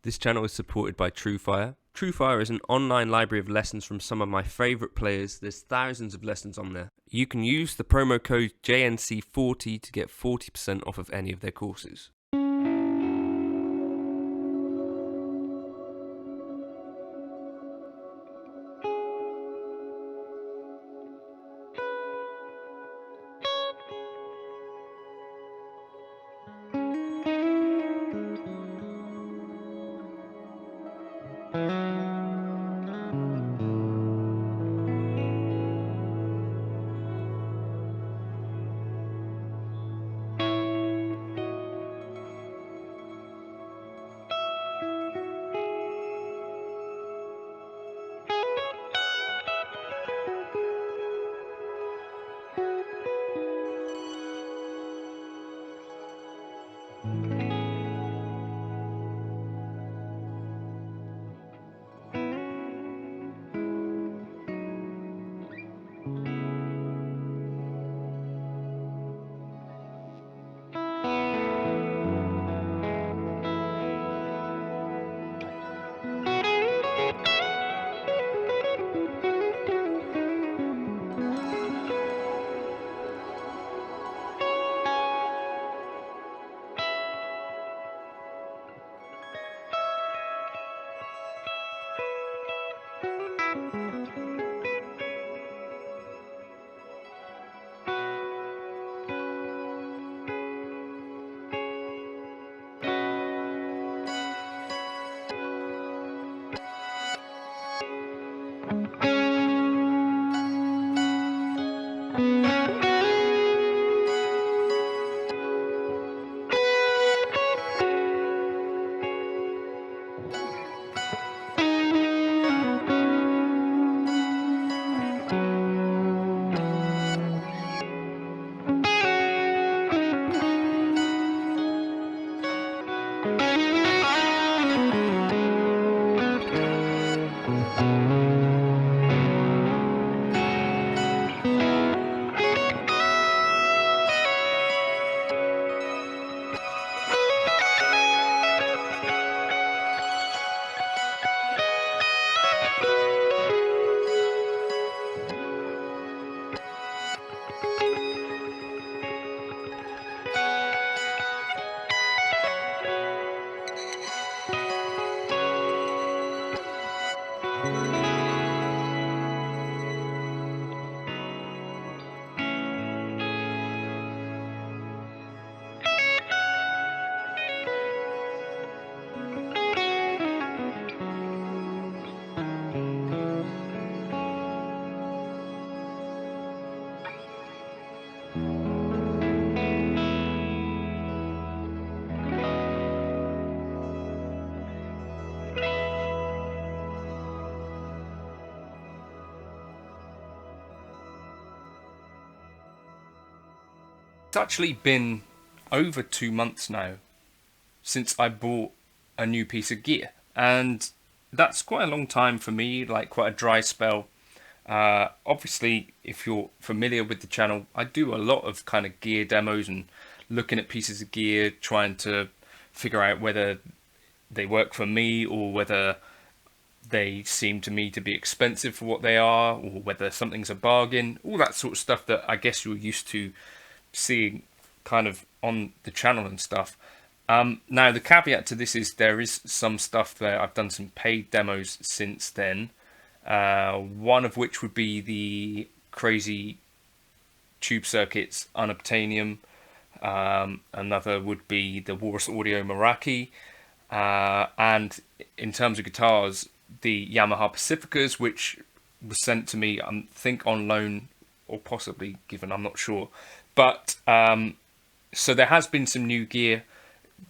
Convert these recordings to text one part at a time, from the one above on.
This channel is supported by TrueFire. TrueFire is an online library of lessons from some of my favourite players. There's thousands of lessons on there. You can use the promo code JNC40 to get 40% off of any of their courses. It's actually been over 2 months now since I bought a new piece of gear, and that's quite a long time for me, like quite a dry spell. Obviously, if you're familiar with the channel, I do a lot of kind of gear demos and looking at pieces of gear, trying to figure out whether they work for me or whether they seem to me to be expensive for what they are, or whether something's a bargain, all that sort of stuff that I guess you're used to seeing kind of on the channel and stuff. Now, the caveat to this is there is some stuff there. I've done some paid demos since then. One of which would be the Crazy Tube Circuits Unobtainium. Another would be the Walrus Audio Meraki. And in terms of guitars, the Yamaha Pacificas, which was sent to me, I think on loan or possibly given, I'm not sure. But so there has been some new gear,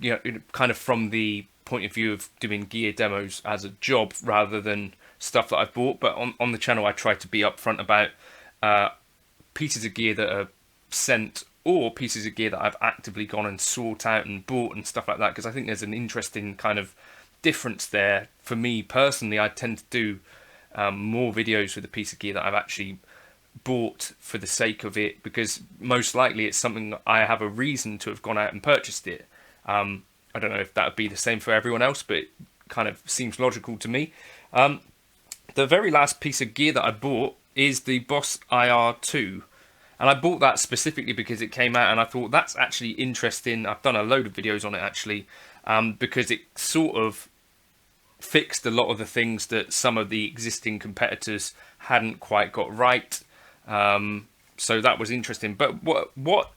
you know, kind of from the point of view of doing gear demos as a job rather than stuff that I've bought. But on the channel, I try to be upfront about pieces of gear that are sent or pieces of gear that I've actively gone and sought out and bought and stuff like that, because I think there's an interesting kind of difference there. For me personally, I tend to do more videos with a piece of gear that I've actually bought for the sake of it, because most likely it's something that I have a reason to have gone out and purchased it. I don't know if that would be the same for everyone else, but kind of seems logical to me. The very last piece of gear that I bought is the Boss IR2. And I bought that specifically because it came out and I thought that's actually interesting. I've done a load of videos on it actually, because it sort of fixed a lot of the things that some of the existing competitors hadn't quite got right. So that was interesting. But what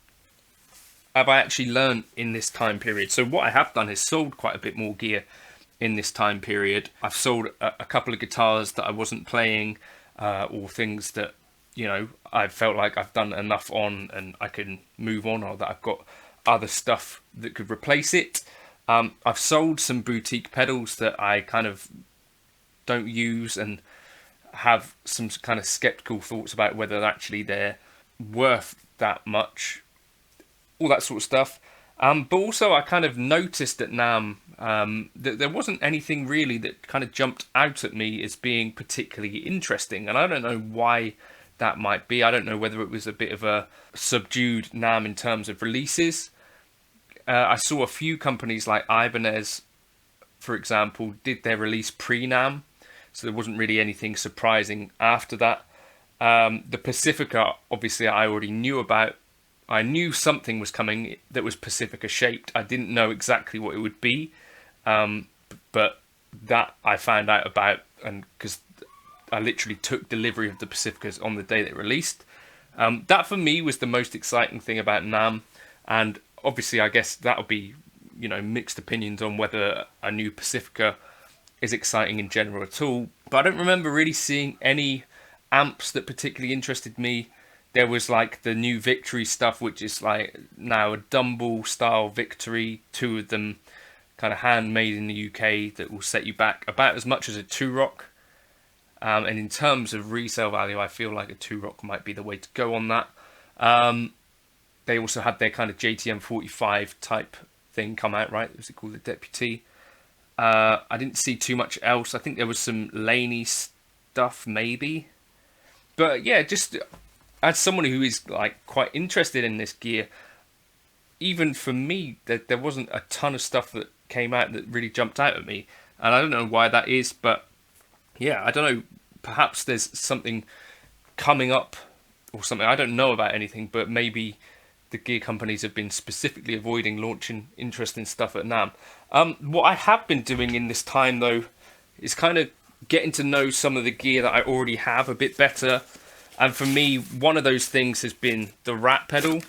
have I actually learned in this time period? So what I have done is sold quite a bit more gear in this time period. I've sold a couple of guitars that I wasn't playing, or things that, you know, I felt like I've done enough on and I can move on, or that I've got other stuff that could replace it. I've sold some boutique pedals that I kind of don't use and have some kind of skeptical thoughts about whether actually they're worth that much, all that sort of stuff. But also I kind of noticed at NAMM that there wasn't anything really that kind of jumped out at me as being particularly interesting, and I don't know why that might be. I don't know whether it was a bit of a subdued NAMM in terms of releases. I saw a few companies like Ibanez, for example, did their release pre-NAMM, so there wasn't really anything surprising after that. The Pacifica, obviously, I already knew about. I knew something was coming that was Pacifica shaped. I didn't know exactly what it would be, but that I found out about, and because I literally took delivery of the Pacificas on the day they released. That for me was the most exciting thing about NAMM, and obviously I guess that'll be, you know, mixed opinions on whether a new Pacifica is exciting in general at all. But I don't remember really seeing any amps that particularly interested me. There was like the new Victory stuff, which is like now a Dumble style Victory, 2 of them kind of handmade in the UK, that will set you back about as much as a 2-rock. And in terms of resale value, I feel like a 2-rock might be the way to go on that. They also had their kind of JTM 45 type thing come out, right? Was it called the Deputy? I didn't see too much else. I think there was some Laney stuff maybe. But yeah, just as someone who is like quite interested in this gear, even for me, there wasn't a ton of stuff that came out that really jumped out at me. And I don't know why that is, but yeah, I don't know. Perhaps there's something coming up or something. I don't know about anything, but maybe the gear companies have been specifically avoiding launching interesting stuff at NAMM. What I have been doing in this time, though, is kind of getting to know some of the gear that I already have a bit better. And for me, one of those things has been the Rat pedal,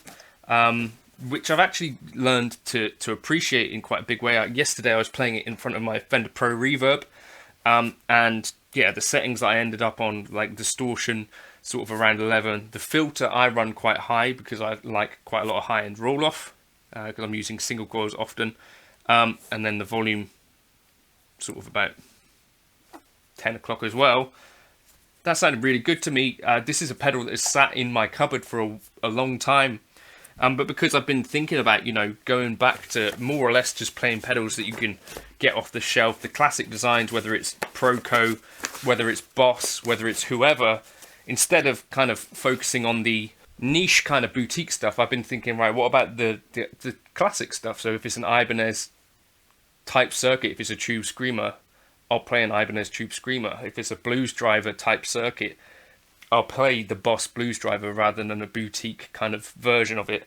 which I've actually learned to appreciate in quite a big way. Yesterday I was playing it in front of my Fender Pro Reverb, and yeah, the settings I ended up on, like distortion, sort of around 11. The filter I run quite high because I like quite a lot of high-end roll-off, because I'm using single coils often, and then the volume sort of about 10 o'clock as well. That sounded really good to me. This is a pedal that has sat in my cupboard for a long time, but because I've been thinking about, you know, going back to more or less just playing pedals that you can get off the shelf, the classic designs, whether it's Proco, whether it's Boss, whether it's whoever, instead of kind of focusing on the niche kind of boutique stuff, I've been thinking, right, what about the classic stuff? So if it's an Ibanez type circuit, if it's a Tube Screamer, I'll play an Ibanez Tube Screamer. If it's a Blues Driver type circuit, I'll play the Boss Blues Driver rather than a boutique kind of version of it.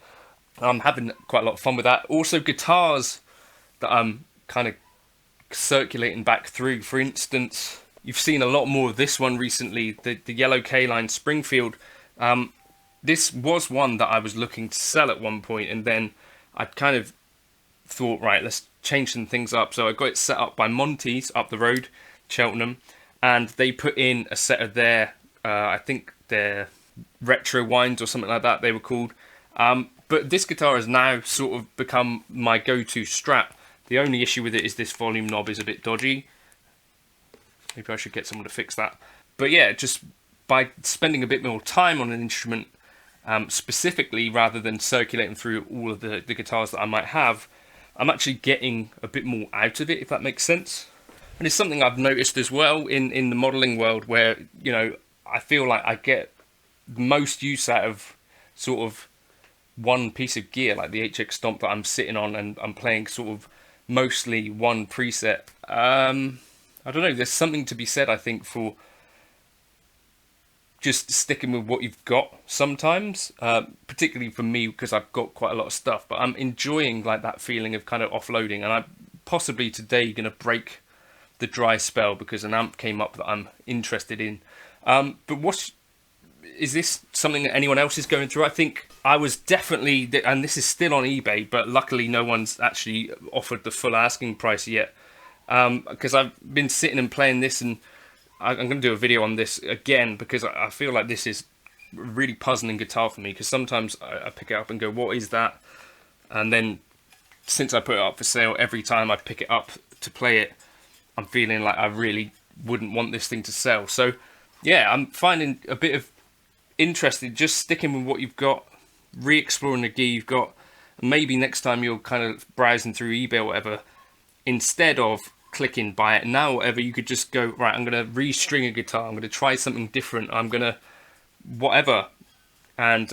I'm having quite a lot of fun with that. Also guitars that I'm kind of circulating back through. For instance, you've seen a lot more of this one recently, the Yellow K-Line Springfield. This was one that I was looking to sell at one point, and then I'd kind of thought, right, let's change some things up. So I got it set up by Monty's up the road, Cheltenham, and they put in a set of their, I think their retro wines or something like that they were called. But this guitar has now sort of become my go-to Strat. The only issue with it is this volume knob is a bit dodgy. Maybe I should get someone to fix that. But yeah, just by spending a bit more time on an instrument specifically, rather than circulating through all of the guitars that I might have, I'm actually getting a bit more out of it, if that makes sense. And it's something I've noticed as well in the modelling world, where, you know, I feel like I get most use out of sort of one piece of gear, like the HX Stomp that I'm sitting on, and I'm playing sort of mostly one preset. I don't know, there's something to be said, I think, for just sticking with what you've got sometimes, particularly for me, because I've got quite a lot of stuff, but I'm enjoying like that feeling of kind of offloading. And I'm possibly today going to break the dry spell because an amp came up that I'm interested in. But is this something that anyone else is going through? I think I was definitely, and this is still on eBay, but luckily no one's actually offered the full asking price yet, because I've been sitting and playing this, and I'm going to do a video on this again because I feel like this is a really puzzling guitar for me, because sometimes I pick it up and go, what is that? And then since I put it up for sale, every time I pick it up to play it, I'm feeling like I really wouldn't want this thing to sell. So yeah, I'm finding a bit of interest in just sticking with what you've got, re-exploring the gear you've got. Maybe next time you're kind of browsing through eBay or whatever, instead of clicking buy it now or whatever, you could just go, right, I'm going to restring a guitar, I'm going to try something different, I'm going to whatever. And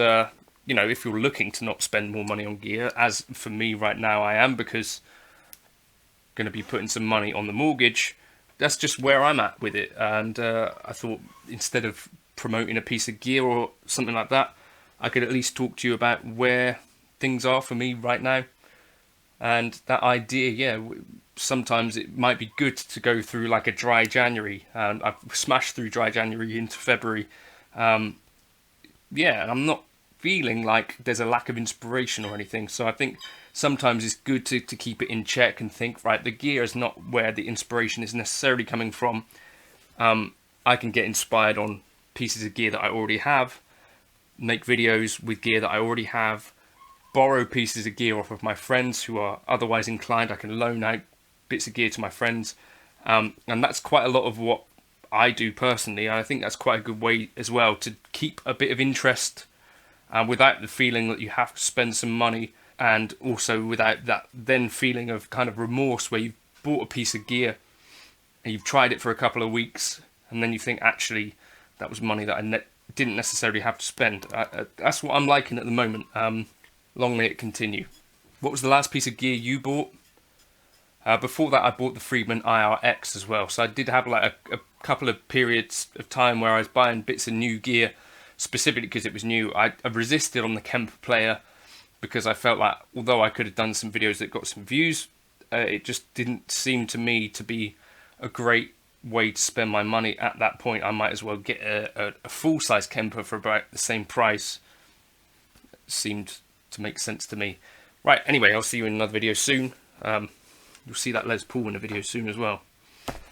you know, if you're looking to not spend more money on gear, as for me right now I am, because I'm going to be putting some money on the mortgage, that's just where I'm at with it. And I thought, instead of promoting a piece of gear or something like that, I could at least talk to you about where things are for me right now. And that idea, yeah, sometimes it might be good to go through like a dry January, and I've smashed through dry January into February. Yeah, and I'm not feeling like there's a lack of inspiration or anything, so I think sometimes it's good to keep it in check and think, right, the gear is not where the inspiration is necessarily coming from. I can get inspired on pieces of gear that I already have, make videos with gear that I already have, borrow pieces of gear off of my friends who are otherwise inclined. I can loan out bits of gear to my friends, and that's quite a lot of what I do personally. And I think that's quite a good way as well to keep a bit of interest, without the feeling that you have to spend some money, and also without that then feeling of kind of remorse where you've bought a piece of gear and you've tried it for a couple of weeks and then you think, actually, that was money that I didn't necessarily have to spend. That's what I'm liking at the moment. Long may it continue. What was the last piece of gear you bought? Before that, I bought the Friedman IRX as well. So I did have like a couple of periods of time where I was buying bits of new gear, specifically because it was new. I resisted on the Kemper player because I felt like, although I could have done some videos that got some views, it just didn't seem to me to be a great way to spend my money at that point. I might as well get a full-size Kemper for about the same price. It seemed to make sense to me. Right, anyway, I'll see you in another video soon. You'll see that Les Paul in a video soon as well.